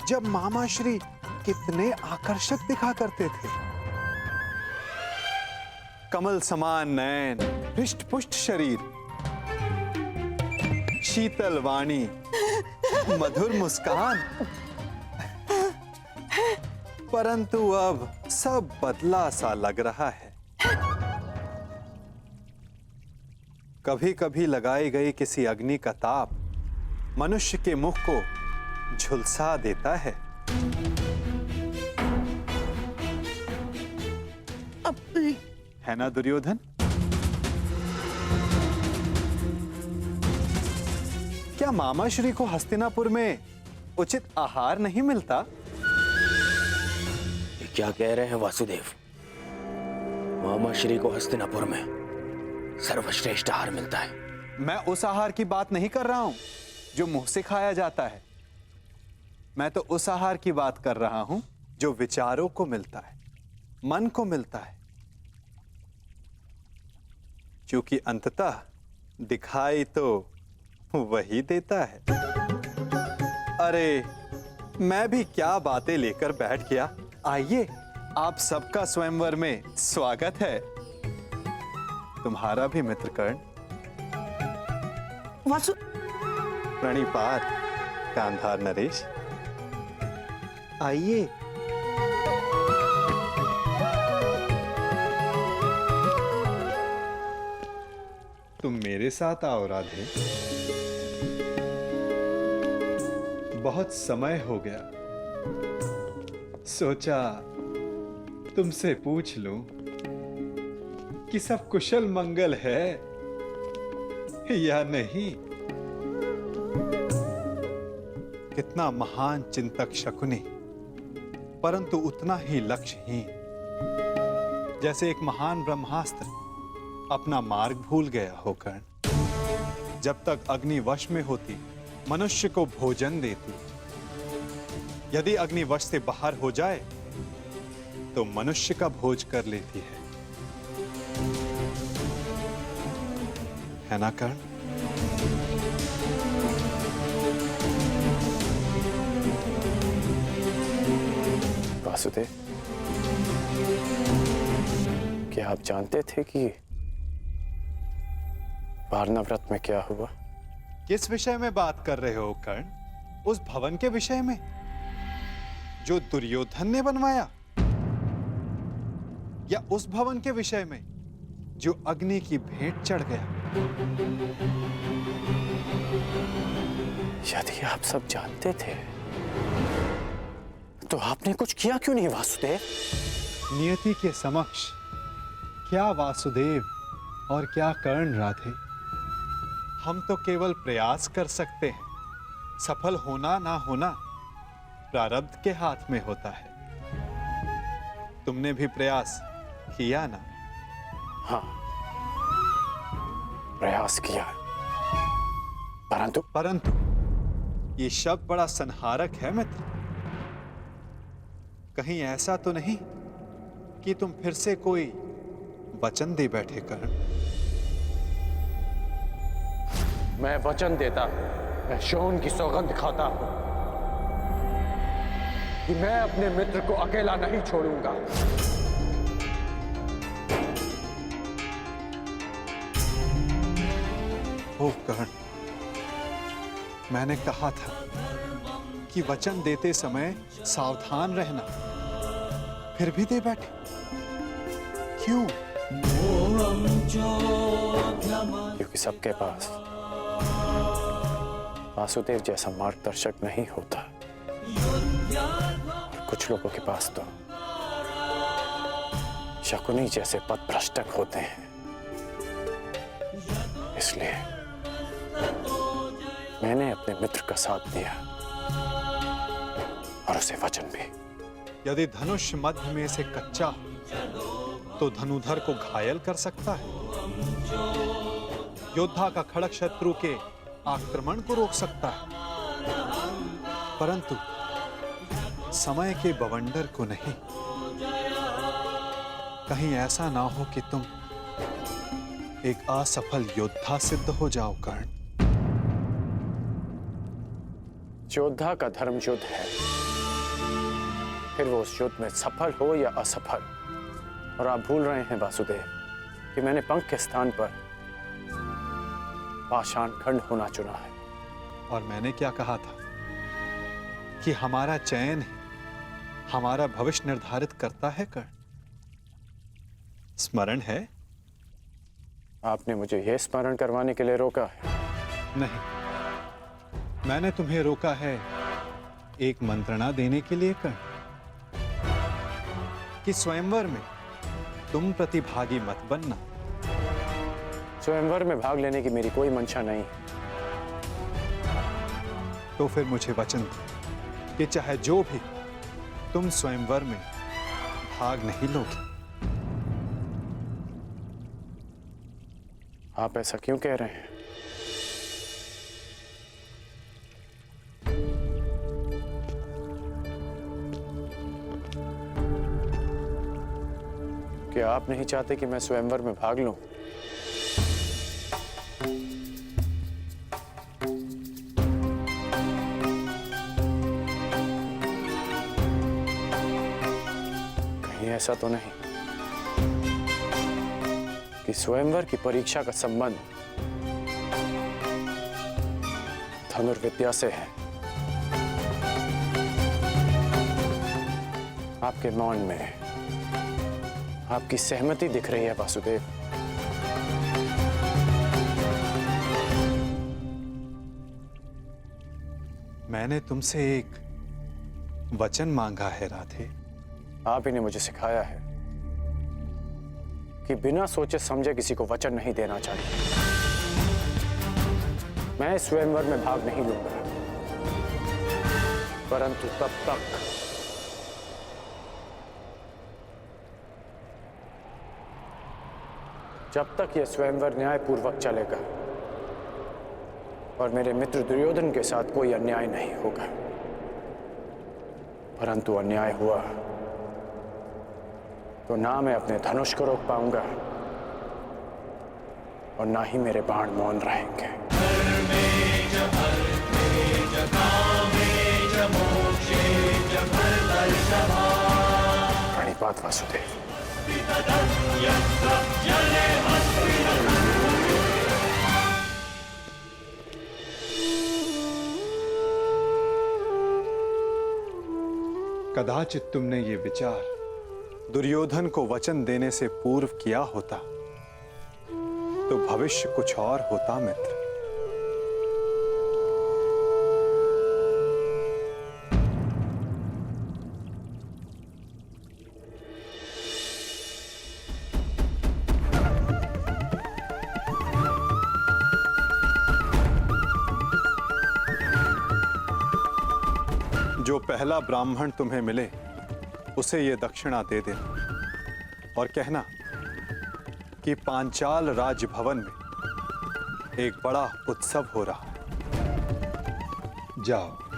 जब मामा श्री कितने आकर्षक दिखा करते थे। कमल समान नयन, हृष्ट पुष्ट शरीर, शीतल वाणी, मधुर मुस्कान। परंतु अब सब बदला सा लग रहा है। कभी कभी लगाई गई किसी अग्नि का ताप मनुष्य के मुख को झुलसा देता है। है ना दुर्योधन? क्या मामा श्री को हस्तिनापुर में उचित आहार नहीं मिलता? ये क्या कह रहे हैं वासुदेव? मामा श्री को हस्तिनापुर में सर्वश्रेष्ठ आहार मिलता है। मैं उस आहार की बात नहीं कर रहा हूं जो मुंह से खाया जाता है। मैं तो उस आहार की बात कर रहा हूं जो विचारों को मिलता है, मन को मिलता है। क्योंकि अंततः दिखाई तो वही देता है। अरे मैं भी क्या बातें लेकर बैठ गया। आइए, आप सबका स्वयंवर में स्वागत है। तुम्हारा भी मित्र कर्ण। वासु प्रणिपात कांधार नरेश। आइए। तुम मेरे साथ आओ राधे। बहुत समय हो गया, सोचा तुमसे पूछ लूं कि सब कुशल मंगल है या नहीं। कितना महान चिंतक शकुनी, परंतु उतना ही लक्ष्यहीन। जैसे एक महान ब्रह्मास्त्र अपना मार्ग भूल गया हो कर्ण। जब तक अग्नि वश में होती मनुष्य को भोजन देती, यदि अग्नि वश से बाहर हो जाए तो मनुष्य का भोज कर लेती है ना कर्ण? वासुदेव, क्या आप जानते थे कि वारणा व्रत में क्या हुआ? किस विषय में बात कर रहे हो कर्ण? उस भवन के विषय में जो दुर्योधन ने बनवाया, या उस भवन के विषय में जो अग्नि की भेंट चढ़ गया? यदि आप सब जानते थे तो आपने कुछ किया क्यों नहीं वासुदेव? नियति के समक्ष क्या वासुदेव और क्या कर्ण राधे। हम तो केवल प्रयास कर सकते हैं। सफल होना ना होना प्रारब्ध के हाथ में होता है। तुमने भी प्रयास किया ना? हाँ, प्रयास किया, परंतु ये शब्द बड़ा संहारक है मित्र। कहीं ऐसा तो नहीं कि तुम फिर से कोई वचन दे बैठे कर्ण? मैं वचन देता हूं, मैं शोन की सौगंध खाता हूं कि मैं अपने मित्र को अकेला नहीं छोड़ूंगा। ओ कर्ण, मैंने कहा था कि वचन देते समय सावधान रहना, फिर भी दे बैठे क्यों? क्योंकि सबके पास वासुदेव जैसा मार्गदर्शक नहीं होता। कुछ लोगों के पास तो शकुनी जैसे पथभ्रष्टक होते हैं। इसलिए मैंने अपने मित्र का साथ दिया और उसे वचन भी। यदि धनुष मध्य में से कच्चा हो तो धनुधर को घायल कर सकता है। योद्धा का खड़ग शत्रु के आक्रमण को रोक सकता है, परंतु समय के बवंडर को नहीं। कहीं ऐसा ना हो कि तुम एक असफल योद्धा सिद्ध हो जाओ कर्ण। योद्धा का धर्म युद्ध है, फिर वो उस युद्ध में सफल हो या असफल। और आप भूल रहे हैं वासुदेव कि मैंने पंख के स्थान पर पाषाण खंड होना चुना है। और मैंने क्या कहा था कि हमारा चयन ही हमारा भविष्य निर्धारित करता है कर्ण। स्मरण है? आपने मुझे यह स्मरण करवाने के लिए रोका है। नहीं, मैंने तुम्हें रोका है एक मंत्रणा देने के लिए कर्ण, कि स्वयंवर में तुम प्रतिभागी मत बनना। स्वयंवर में भाग लेने की मेरी कोई मंशा नहीं है। तो फिर मुझे वचन दो कि चाहे जो भी, तुम स्वयंवर में भाग नहीं लोगे। आप ऐसा क्यों कह रहे हैं? क्या आप नहीं चाहते कि मैं स्वयंवर में भाग लूं? कहीं ऐसा तो नहीं कि स्वयंवर की परीक्षा का संबंध धनुर्विद्या से है? आपके मौन में आपकी सहमति दिख रही है वासुदेव। मैंने तुमसे एक वचन मांगा है राधे। आप ही ने मुझे सिखाया है कि बिना सोचे समझे किसी को वचन नहीं देना चाहिए। मैं स्वयंवर में भाग नहीं लूंगा, परंतु तब तक जब तक यह स्वयंवर न्यायपूर्वक चलेगा और मेरे मित्र दुर्योधन के साथ कोई अन्याय नहीं होगा। परंतु अन्याय हुआ तो ना मैं अपने धनुष को रोक पाऊंगा और ना ही मेरे बाण मौन रहेंगे। प्रणिपात वासुदेव। कदाचित तुमने ये विचार दुर्योधन को वचन देने से पूर्व किया होता तो भविष्य कुछ और होता मित्र। जो पहला ब्राह्मण तुम्हें मिले उसे ये दक्षिणा दे देना और कहना कि पांचाल राजभवन में एक बड़ा उत्सव हो रहा है। जाओ।